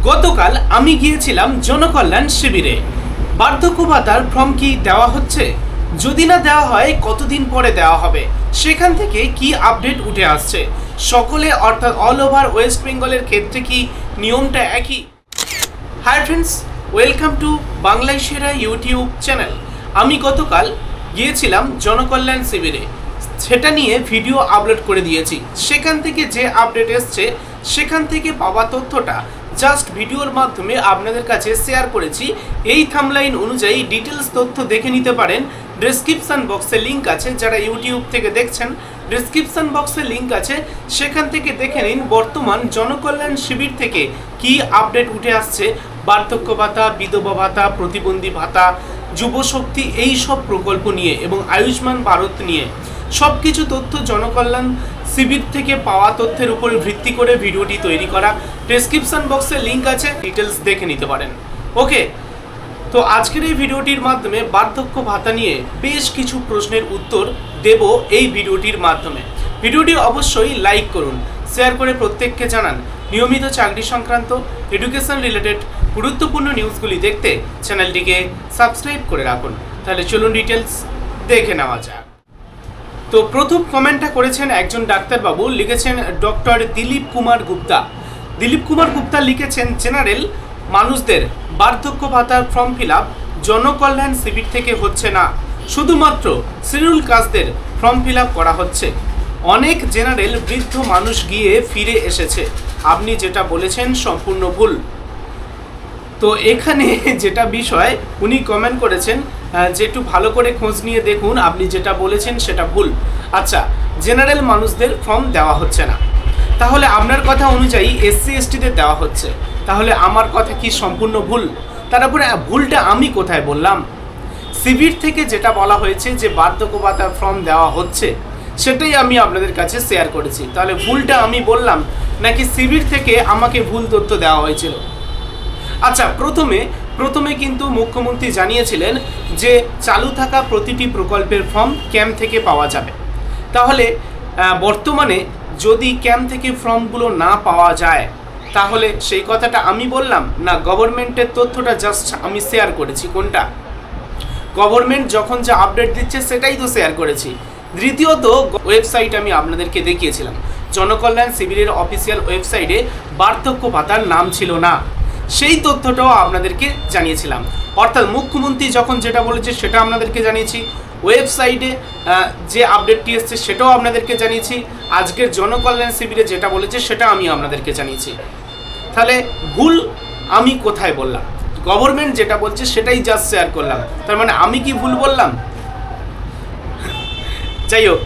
গতকাল আমি গিয়েছিলাম জনকল্যাণ শিবিরে। বার্ধক্য ভাতার ফর্ম কি দেওয়া হচ্ছে? যদি না দেওয়া হয় কতদিন পরে দেওয়া হবে? সেখান থেকে কি আপডেট উঠে আসছে? সকলে অর্থাৎ অল ওভার ওয়েস্ট বেঙ্গলের ক্ষেত্রে কি নিয়মটা একই? হাই ফ্রেন্ডস, ওয়েলকাম টু বাংলায় সেরা ইউটিউব চ্যানেল। আমি গতকাল গিয়েছিলাম জনকল্যাণ শিবিরে, সেটা নিয়ে ভিডিও আপলোড করে দিয়েছি। সেখান থেকে যে আপডেট এসছে সেখান থেকে পাওয়া তথ্যটা জাস্ট ভিডিওর মাধ্যমে আপনাদের কাছে শেয়ার করেছি। এই থাম্বলাইন অনুযায়ী ডিটেলস তথ্য দেখে নিতে পারেন। ডেসক্রিপশন বক্সে লিঙ্ক আছে, যারা ইউটিউব থেকে দেখছেন ডেসক্রিপশন বক্সে লিঙ্ক আছে, সেখান থেকে দেখে নিন বর্তমান জনকল্যাণ শিবির থেকে কি আপডেট উঠে আসছে। বার্ধক্য ভাতা, বিধবা ভাতা, প্রতিবন্ধী ভাতা, যুবশক্তি, এই সব প্রকল্প নিয়ে এবং আয়ুষ্মান ভারত নিয়ে সব কিছু তথ্য জনকল্যাণ শিবির থেকে পাওয়া তথ্যের উপর ভিত্তি করে ভিডিওটি তৈরি করা। ডেসক্রিপশন বক্সে লিঙ্ক আছে, ডিটেলস দেখে নিতে পারেন। ওকে, তো আজকের এই ভিডিওটির মাধ্যমে বার্ধক্য ভাতা নিয়ে বেশ কিছু প্রশ্নের উত্তর দেব এই ভিডিওটির মাধ্যমে। ভিডিওটি অবশ্যই লাইক করুন, শেয়ার করে প্রত্যেককে জানান। নিয়মিত চাকরি সংক্রান্ত এডুকেশন রিলেটেড গুরুত্বপূর্ণ নিউজগুলি দেখতে চ্যানেলটিকে সাবস্ক্রাইব করে রাখুন। তাহলে চলুন ডিটেলস দেখে নেওয়া যাক। তো প্রথম কমেন্টটা করেছেন একজন ডাক্তারবাবু, লিখেছেন ডক্টর দিলীপ কুমার গুপ্তা। দিলীপ কুমার গুপ্তা লিখেছেন, জেনারেল মানুষদের বার্ধক্য ভাতার ফর্ম ফিল আপ জনকল্যাণ শিবির থেকে হচ্ছে না, শুধুমাত্র শিডিউল কাস্টদের ফর্ম ফিল আপ করা হচ্ছে। অনেক জেনারেল বৃদ্ধ মানুষ গিয়ে ফিরে এসেছে। আপনি যেটা বলেছেন সম্পূর্ণ ভুল। তো এখানে যেটা বিষয় উনি কমেন্ট করেছেন যে একটু ভালো করে খোঁজ নিয়ে দেখুন, আপনি যেটা বলেছেন সেটা ভুল। আচ্ছা, জেনারেল মানুষদের ফর্ম দেওয়া হচ্ছে না, তাহলে আপনার কথা অনুযায়ী এসসি এসটিদের দেওয়া হচ্ছে, তাহলে আমার কথা কি সম্পূর্ণ ভুল? তারপরে ভুলটা আমি কোথায় বললাম? শিবির থেকে যেটা বলা হয়েছে যে বার্ধক্য ভাতার ফর্ম দেওয়া হচ্ছে, সেটাই আমি আপনাদের কাছে শেয়ার করেছি। তাহলে ভুলটা আমি বললাম নাকি শিবির থেকে আমাকে ভুল তথ্য দেওয়া হয়েছিল? আচ্ছা, প্রথমে কিন্তু মুখ্যমন্ত্রী জানিয়েছিলেন যে চালু থাকা প্রতিটি প্রকল্পের ফর্ম ক্যাম্প থেকে পাওয়া যাবে। তাহলে বর্তমানে যদি ক্যাম্প থেকে ফর্মগুলো না পাওয়া যায়, তাহলে সেই কথাটা আমি বললাম না গভর্নমেন্টের তথ্যটা জাস্ট আমি শেয়ার করেছি? কোনটা? গভর্নমেন্ট যখন যা আপডেট দিচ্ছে সেটাই তো শেয়ার করেছি। দ্বিতীয়ত, ওয়েবসাইট আমি আপনাদেরকে দেখিয়েছিলাম, জনকল্যাণ শিবিরের অফিসিয়াল ওয়েবসাইটে বার্ধক্য ভাতার নাম ছিল না, সেই তথ্যটাও আপনাদেরকে জানিয়েছিলাম। অর্থাৎ মুখ্যমন্ত্রী যখন যেটা বলেছে সেটা আপনাদেরকে জানিয়েছি, ওয়েবসাইটে যে আপডেটটি এসছে সেটাও আপনাদেরকে জানিয়েছি, আজকের জনকল্যাণ শিবিরে যেটা বলেছে সেটা আমি আপনাদেরকে জানিয়েছি। তাহলে ভুল আমি কোথায় বললাম? গভর্নমেন্ট যেটা বলছে সেটাই জাস্ট শেয়ার করলাম, তার মানে আমি কি ভুল বললাম? যাই হোক,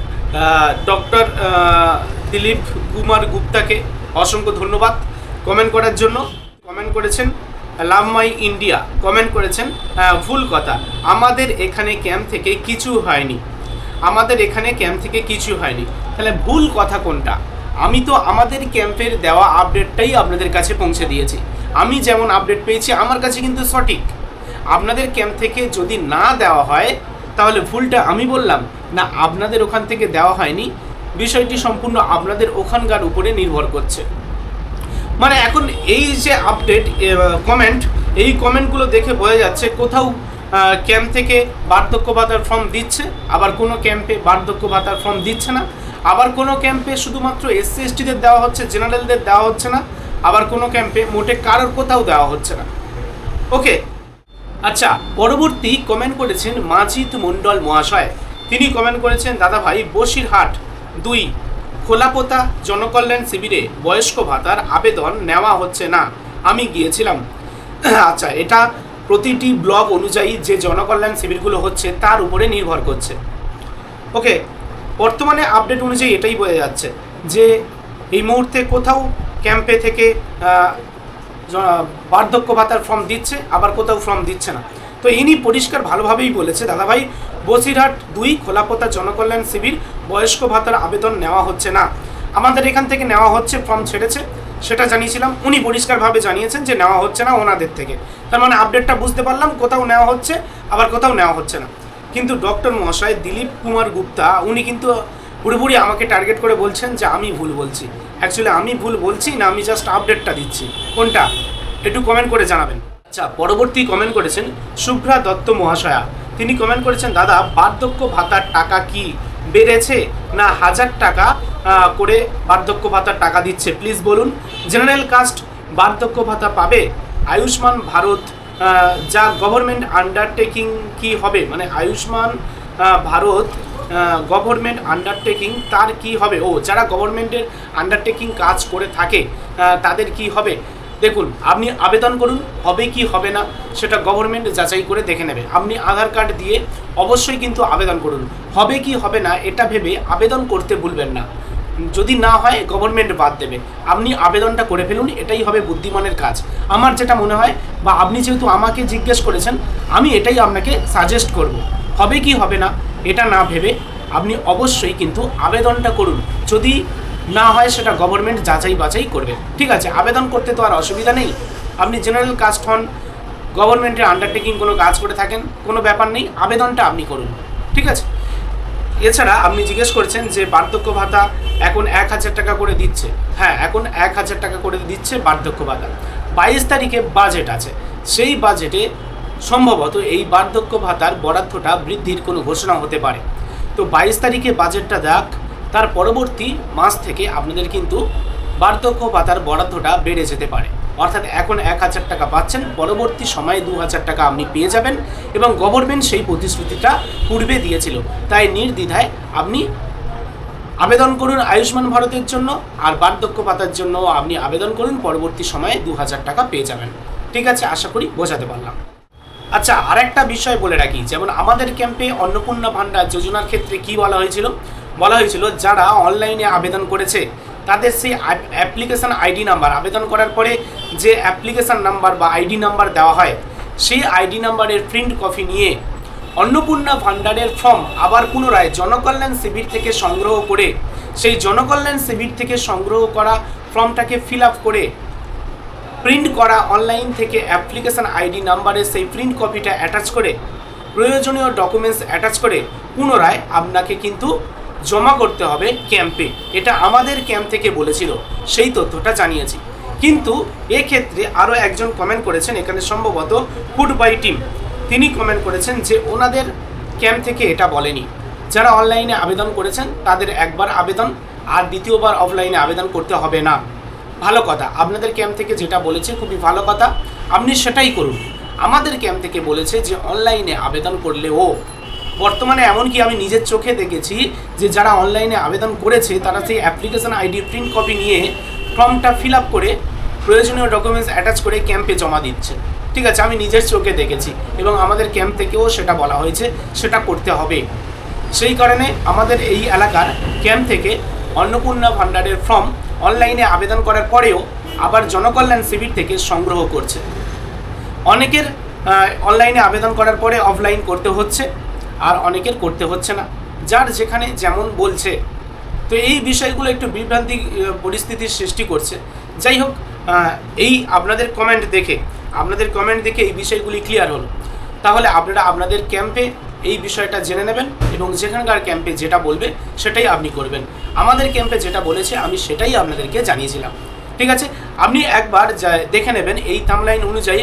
ডক্টর দিলীপ কুমার গুপ্তাকে অসংখ্য ধন্যবাদ কমেন্ট করার জন্য। কমেন্ট করেছেন লাভ মাই ইন্ডিয়া, কমেন্ট করেছেন ভুল কথা, আমাদের এখানে ক্যাম্প থেকে কিছু হয়নি, আমাদের এখানে ক্যাম্প থেকে কিছু হয়নি। তাহলে ভুল কথা কোনটা? আমি তো আমাদের ক্যাম্পের দেওয়া আপডেটটাই আপনাদের কাছে পৌঁছে দিয়েছি। আমি যেমন আপডেট পেয়েছি আমার কাছে কিন্তু সঠিক। আপনাদের ক্যাম্প থেকে যদি না দেওয়া হয় তাহলে ভুলটা আমি বললাম না আপনাদের ওখান থেকে দেওয়া হয়নি? বিষয়টি সম্পূর্ণ আপনাদের ওখানকার উপরে নির্ভর করছে। মানে এখন এই যে আপডেট কমেন্ট, এই কমেন্টগুলো দেখে বোঝা যাচ্ছে কোথাও ক্যাম্প থেকে বার্ধক্য ভাতার ফর্ম দিচ্ছে, আবার কোনো ক্যাম্পে বার্ধক্য ভাতার ফর্ম দিচ্ছে না, আবার কোনো ক্যাম্পে শুধুমাত্র এসসি এসটিদের দেওয়া হচ্ছে, জেনারেলদের দেওয়া হচ্ছে না, আবার কোনো ক্যাম্পে মোটে কারোর কোথাও দেওয়া হচ্ছে না। ওকে, আচ্ছা, পরবর্তী কমেন্ট করেছেন মাজিদ মণ্ডল মহাশয়। তিনি কমেন্ট করেছেন, দাদা ভাই বসিরহাট 2 খোলাপোতা জনকল্যাণ শিবিরে বয়স্ক ভাতার আবেদন নেওয়া হচ্ছে না, আমি গিয়েছিলাম। আচ্ছা, এটা প্রতিটি ব্লক অনুযায়ী যে জনকল্যাণ শিবিরগুলো হচ্ছে তার উপরে নির্ভর করছে। ওকে, বর্তমানে আপডেট অনুযায়ী এটাই বোঝা যাচ্ছে যে এই মুহূর্তে কোথাও ক্যাম্পে থেকে বার্ধক্য ভাতার ফর্ম দিচ্ছে, আবার কোথাও ফর্ম দিচ্ছে না। তো ইনি পরিষ্কার ভালোভাবেই বলেছে, দাদাভাই বসিরহাট 2 খোলাপোতা জনকল্যাণ শিবির বয়স্ক ভাতার আবেদন নেওয়া হচ্ছে না, আমাদের এখান থেকে নেওয়া হচ্ছে, ফর্ম ছেড়েছে, সেটা জানিয়েছিলাম। উনি পরিষ্কারভাবে জানিয়েছেন যে নেওয়া হচ্ছে না ওনাদের থেকে। তার মানে আপডেটটা বুঝতে পারলাম, কোথাও নেওয়া হচ্ছে আবার কোথাও নেওয়া হচ্ছে না। কিন্তু ডক্টর মহাশয় দিলীপ কুমার গুপ্তা উনি কিন্তু পুরোপুরি আমাকে টার্গেট করে বলছেন যে আমি ভুল বলছি। অ্যাকচুয়ালি আমি ভুল বলছি না, আমি জাস্ট আপডেটটা দিচ্ছি। কোনটা? একটু কমেন্ট করে জানাবেন। আচ্ছা, পরবর্তী কমেন্ট করেছেন শুভ্রা দত্ত মহাশয়া। তিনি কমেন্ট করেছেন, দাদা বার্ধক্য ভাতার টাকা কি বেড়েছে না 1000 টাকা করে বার্ধক্য ভাতার টাকা দিচ্ছে, প্লিজ বলুন। জেনারেল কাস্ট বার্ধক্য ভাতা পাবে? আয়ুষ্মান ভারত যা গভর্নমেন্ট আন্ডারটেকিং কি হবে, মানে আয়ুষ্মান ভারত গভর্নমেন্ট আন্ডারটেকিং তার কি হবে? ও, যারা গভর্নমেন্টের আন্ডারটেকিং কাজ করে থাকে তাদের কি হবে? দেখুন, আপনি আবেদন করুন, হবে কি হবে না সেটা গভর্নমেন্ট যাচাই করে দেখে নেবে। আপনি আধার কার্ড দিয়ে অবশ্যই কিন্তু আবেদন করুন। হবে কি হবে না এটা ভেবে আবেদন করতে ভুলবেন না। যদি না হয় গভর্নমেন্ট বাদ দেবে, আপনি আবেদনটা করে ফেলুন, এটাই হবে বুদ্ধিমানের কাজ। আমার যেটা মনে হয়, বা আপনি যেহেতু আমাকে জিজ্ঞেস করেছেন, আমি এটাই আপনাকে সাজেস্ট করব। হবে কি হবে না এটা না ভেবে আপনি অবশ্যই কিন্তু আবেদনটা করুন। যদি না হয় সেটা গভর্নমেন্ট যাচাই বাছাই করবে। ঠিক আছে, আবেদন করতে তো আর অসুবিধা নেই। আপনি জেনারেল কাস্ট হন, গভর্নমেন্টের আন্ডারটেকিং কোনো কাজ করে থাকেন, কোনো ব্যাপার নেই, আবেদনটা আপনি করুন। ঠিক আছে। এছাড়া আপনি জিজ্ঞেস করছেন যে বার্ধক্য ভাতা এখন 1000 টাকা করে দিচ্ছে। হ্যাঁ, এখন 1000 টাকা করে দিচ্ছে বার্ধক্য ভাতা। 22 তারিখে বাজেট আছে, সেই বাজেটে সম্ভবত এই বার্ধক্য ভাতার বরাদ্দটা বৃদ্ধির কোনো ঘোষণা হতে পারে। তো 22 তারিখে বাজেটটা দেখ, তার পরবর্তী মাস থেকে আপনাদের কিন্তু বার্ধক্য ভাতার বরাদ্দটা বেড়ে যেতে পারে। অর্থাৎ এখন 1000 টাকা পাচ্ছেন, পরবর্তী সময়ে 2000 টাকা আপনি পেয়ে যাবেন, এবং গভর্নমেন্ট সেই প্রতিশ্রুতিটা পূর্বে দিয়েছিল। তাই নির্দ্বিধায় আপনি আবেদন করুন আয়ুষ্মান ভারতের জন্য, আর বার্ধক্য ভাতার জন্য আপনি আবেদন করুন, পরবর্তী সময়ে 2000 টাকা পেয়ে যাবেন। ঠিক আছে, আশা করি বোঝাতে পারলাম। আচ্ছা, আরেকটা বিষয় বলে রাখি, যেমন আমাদের ক্যাম্পে অন্নপূর্ণা ভাণ্ডার যোজনার ক্ষেত্রে কি বলা হয়েছিল? বলা হয়েছিল যারা অনলাইনে আবেদন করেছে তাদের সেই অ্যাপ্লিকেশান আইডি নাম্বার, আবেদন করার পরে যে অ্যাপ্লিকেশান নাম্বার বা আইডি নাম্বার দেওয়া হয়, সেই আইডি নাম্বারের প্রিন্ট কপি নিয়ে অন্নপূর্ণা ভাণ্ডারের ফর্ম আবার পুনরায় জনকল্যাণ শিবির থেকে সংগ্রহ করে, সেই জনকল্যাণ শিবির থেকে সংগ্রহ করা ফর্মটাকে ফিল আপ করে প্রিন্ট করা অনলাইন থেকে অ্যাপ্লিকেশান আইডি নাম্বারের সেই প্রিন্ট কপিটা অ্যাটাচ করে, প্রয়োজনীয় ডকুমেন্টস অ্যাটাচ করে পুনরায় আপনাকে কিন্তু জমা করতে হবে ক্যাম্পে। এটা আমাদের ক্যাম্প থেকে বলেছিল, সেই তথ্যটা জানিয়েছি। কিন্তু এক্ষেত্রে আরও একজন কমেন্ট করেছেন, এখানে সম্ভবত ফুড বাই টিম, তিনি কমেন্ট করেছেন যে ওনাদের ক্যাম্প থেকে এটা বলেনি। যারা অনলাইনে আবেদন করেছেন তাদের একবার আবেদন, আর দ্বিতীয়বার অফলাইনে আবেদন করতে হবে না। ভালো কথা, আপনাদের ক্যাম্প থেকে যেটা বলেছে খুবই ভালো কথা, আপনি সেটাই করুন। আমাদের ক্যাম্প থেকে বলেছে যে অনলাইনে আবেদন করলেও বর্তমানে এমনকি আমি নিজের চোখে দেখেছি যে যারা অনলাইনে আবেদন করেছে তারা সেই অ্যাপ্লিকেশন আইডি প্রিন্ট কপি নিয়ে ফর্মটা ফিল আপ করে প্রয়োজনীয় ডকুমেন্টস অ্যাটাচ করে ক্যাম্পে জমা দিচ্ছে। ঠিক আছে, আমি নিজের চোখে দেখেছি, এবং আমাদের ক্যাম্প থেকেও সেটা বলা হয়েছে সেটা করতে হবে। সেই কারণে আমাদের এই এলাকার ক্যাম্প থেকে অন্নপূর্ণা ভাণ্ডারের ফর্ম অনলাইনে আবেদন করার পরেও আবার জনকল্যাণ শিবির থেকে সংগ্রহ করছে। অনেকের অনলাইনে আবেদন করার পরে অফলাইন করতে হচ্ছে, আর অনেকের করতে হচ্ছে না, যার যেখানে যেমন বলছে। তো এই বিষয়গুলো একটু বিভ্রান্তি পরিস্থিতির সৃষ্টি করছে। যাই হোক, এই আপনাদের কমেন্ট দেখে এই বিষয়গুলি ক্লিয়ার হলো। তাহলে আপনারা আপনাদের ক্যাম্পে এই বিষয়টা জেনে নেবেন, এবং যেখানকার ক্যাম্পে যেটা বলবে সেটাই আপনি করবেন। আমাদের ক্যাম্পে যেটা বলেছে আমি সেটাই আপনাদেরকে জানিয়েছিলাম। ঠিক আছে, আপনি একবার দেখে নেবেন। এই থাম্বনেইল অনুযায়ী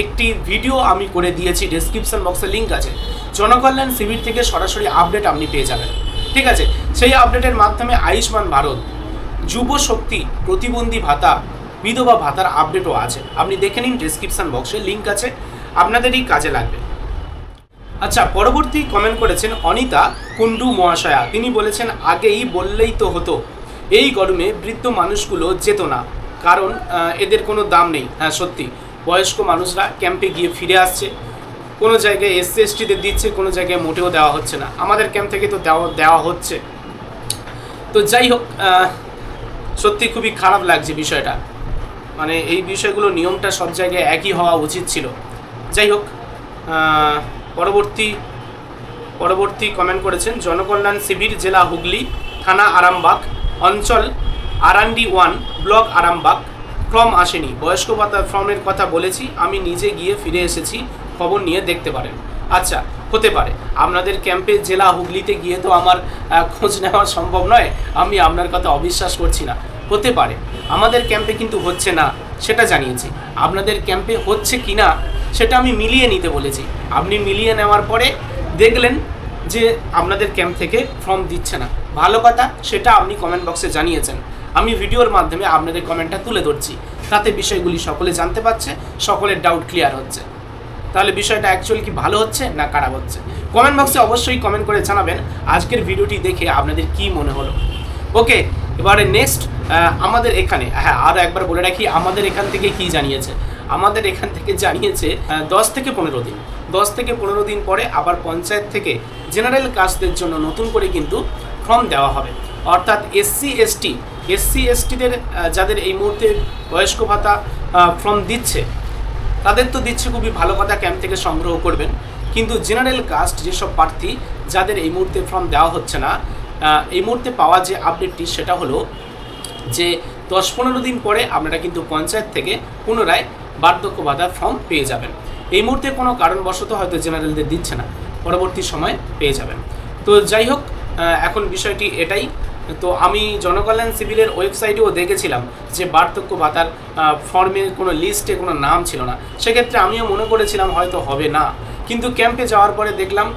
একটি ভিডিও আমি করে দিয়েছি, ডেসক্রিপশন বক্সে লিঙ্ক আছে। জনকল্যাণ শিবির থেকে সরাসরি আপডেট আপনি পেয়ে যাবেন। ঠিক আছে, সেই আপডেটের মাধ্যমে আয়ুষ্মান ভারত, যুব শক্তি, প্রতিবন্ধী ভাতা, বিধবা ভাতার আপডেটও আছে। আপনি দেখে নিন, ডেসক্রিপশন বক্সে লিঙ্ক আছে, আপনাদেরই কাজে লাগবে। আচ্ছা, পরবর্তী কমেন্ট করেছেন অনিতা কুন্ডু মহাশয়া। তিনি বলেছেন আগেই বললেই তো হতো, এই গরমে বৃদ্ধ মানুষগুলো যেত না, কারণ এদের কোনো দাম নেই। হ্যাঁ সত্যি, বয়স্ক মানুষরা ক্যাম্পে গিয়ে ফিরে আসছে। কোনো জায়গায় এসসি এসটিদের দিচ্ছে, কোনো জায়গায় মোটেও দেওয়া হচ্ছে না। আমাদের ক্যাম্প থেকে তো দেওয়া হচ্ছে। তো যাই হোক, সত্যি খুবই খারাপ লাগছে বিষয়টা। মানে এই বিষয়গুলো নিয়মটা সব জায়গায় একই হওয়া উচিত ছিল। যাই হোক, পরবর্তী কমেন্ট করেছেন জনকল্যাণ শিবির, জেলা হুগলি, থানা আরামবাগ, অঞ্চল আরান্ডি 1, ব্লক আরামবাগ। ফর্ম আসেনি, বয়স্ক ভাতার ফর্মের কথা বলেছি, আমি নিজে গিয়ে ফিরে এসেছি, খবর নিয়ে দেখতে পারেন। আচ্ছা, হতে পারে আপনাদের ক্যাম্পে জেলা হুগলিতে গিয়ে তো আমার খোঁজ নেওয়া সম্ভব নয়, আমি আপনার কথা অবিশ্বাস করছি না। হতে পারে, আমাদের ক্যাম্পে কিন্তু হচ্ছে না। সেটা জানিয়েছি। আপনাদের ক্যাম্পে হচ্ছে কি না সেটা আমি মিলিয়ে নিতে বলেছি। আপনি মিলিয়ে নেওয়ার পরে দেখলেন যে আপনাদের ক্যাম্প থেকে ফর্ম দিচ্ছে না, ভালো কথা, সেটা আপনি কমেন্ট বক্সে জানিয়েছেন। আমি ভিডিওর মাধ্যমে আপনাদের কমেন্টটা তুলে ধরছি, তাতে বিষয়গুলি সকলে জানতে পারছে, সকলের ডাউট ক্লিয়ার হচ্ছে। তাহলে বিষয়টা অ্যাকচুয়ালি কি ভালো হচ্ছে না খারাপ হচ্ছে? কমেন্ট বক্সে অবশ্যই কমেন্ট করে জানাবেন আজকের ভিডিওটি দেখে আপনাদের কি মনে হলো। ওকে, এবারে নেক্সট আমাদের এখানে, হ্যাঁ আরও একবার বলে রাখি, আমাদের এখান থেকে কি জানিয়েছে। আমাদের এখান থেকে জানিয়েছে 10 থেকে 15 দিন, 10 থেকে 15 দিন পরে আবার পঞ্চায়েত থেকে জেনারেল কাস্টদের জন্য নতুন করে কিন্তু ফর্ম দেওয়া হবে। অর্থাৎ এসসি এসটিদের যাদের এই মুহূর্তে বয়স্ক ভাতা ফর্ম দিচ্ছে, তাদের তো দিচ্ছে, খুবই ভালো কথা, ক্যাম্প থেকে সংগ্রহ করবেন। কিন্তু জেনারেল কাস্ট যেসব প্রার্থী যাদের এই মুহূর্তে ফর্ম দেওয়া হচ্ছে না, এই মুহূর্তে পাওয়া যে আপডেটটি সেটা হলো যে 10-15 দিন পরে আপনারা কিন্তু পঞ্চায়েত থেকে পুনরায় বার্ধক্য ভাতার ফর্ম পেয়ে যাবেন। এই মুহূর্তে কোনো কারণবশত হয়তো জেনারেলদের দিচ্ছে না, পরবর্তী সময়ে পেয়ে যাবেন। তো যাই হোক, এখন বিষয়টি এটাই। তো আমি জনকল্যাণ শিবিরের ওয়েবসাইটেও দেখেছিলাম যে বার্ধক্য ভাতার ফর্মের কোনো লিস্টে কোনো নাম ছিল না। সেক্ষেত্রে আমিও মনে করেছিলাম হয়তো হবে না, কিন্তু ক্যাম্পে যাওয়ার পরে দেখলাম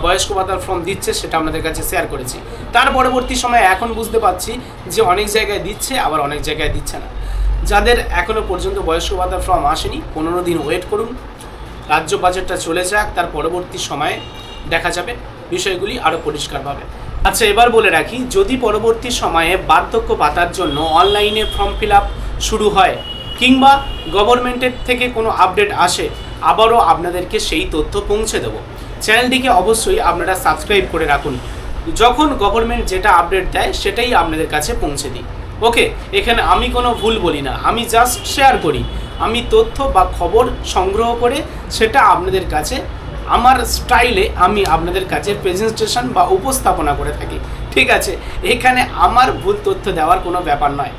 বয়স্ক ভাতার ফর্ম দিচ্ছে, সেটা আপনাদের কাছে শেয়ার করেছি। তার পরবর্তী সময়ে এখন বুঝতে পারছি যে অনেক জায়গায় দিচ্ছে, আবার অনেক জায়গায় দিচ্ছে না। যাদের এখনও পর্যন্ত বয়স্ক ভাতার ফর্ম আসেনি, 15 দিন ওয়েট করুন, রাজ্য বাজেটটা চলে যাক, তার পরবর্তী সময়ে দেখা যাবে বিষয়গুলি আরও পরিষ্কারভাবে। আচ্ছা, এবার বলে রাখি, যদি পরবর্তী সময়ে বার্ধক্য ভাতার জন্য অনলাইনে ফর্ম ফিল আপ শুরু হয় কিংবা গভর্নমেন্টের থেকে কোনো আপডেট আসে, আবারও আপনাদেরকে সেই তথ্য পৌঁছে দেবো। চ্যানেলটিকে অবশ্যই আপনারা সাবস্ক্রাইব করে রাখুন, যখন গভর্নমেন্ট যেটা আপডেট দেয় সেটাই আপনাদের কাছে পৌঁছে দিই। ওকে, এখানে আমি কোনো ভুল বলি না, আমি জাস্ট শেয়ার করি। আমি তথ্য বা খবর সংগ্রহ করে সেটা আপনাদের কাছে আমার স্টাইলে আমি আপনাদের কাছে প্রেজেন্টেশন বা উপস্থাপনা করে থাকি, ঠিক আছে? এখানে আমার ভুল তথ্য দেওয়ার কোনো ব্যাপার নয়।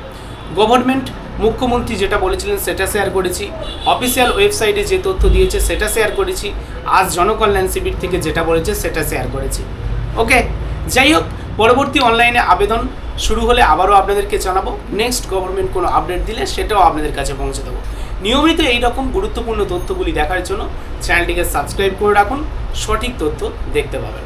গভর্নমেন্ট মুখ্যমন্ত্রী যেটা বলেছিলেন সেটা শেয়ার করেছি, অফিসিয়াল ওয়েবসাইটে যে তথ্য দিয়েছে সেটা শেয়ার করেছি, আজ জনকল্যাণ শিবির থেকে যেটা বলেছে সেটা শেয়ার করেছি। ওকে, যাই হোক, পরবর্তী অনলাইনে আবেদন শুরু হলে আবারও আপনাদেরকে জানাবো। নেক্সট গভর্নমেন্ট কোনো আপডেট দিলে সেটাও আপনাদের কাছে পৌঁছে দেবো। নিয়মিত এই রকম গুরুত্বপূর্ণ তথ্যগুলি দেখার জন্য চ্যানেলটিকে সাবস্ক্রাইব করে রাখুন, সঠিক তথ্য দেখতে পাবেন।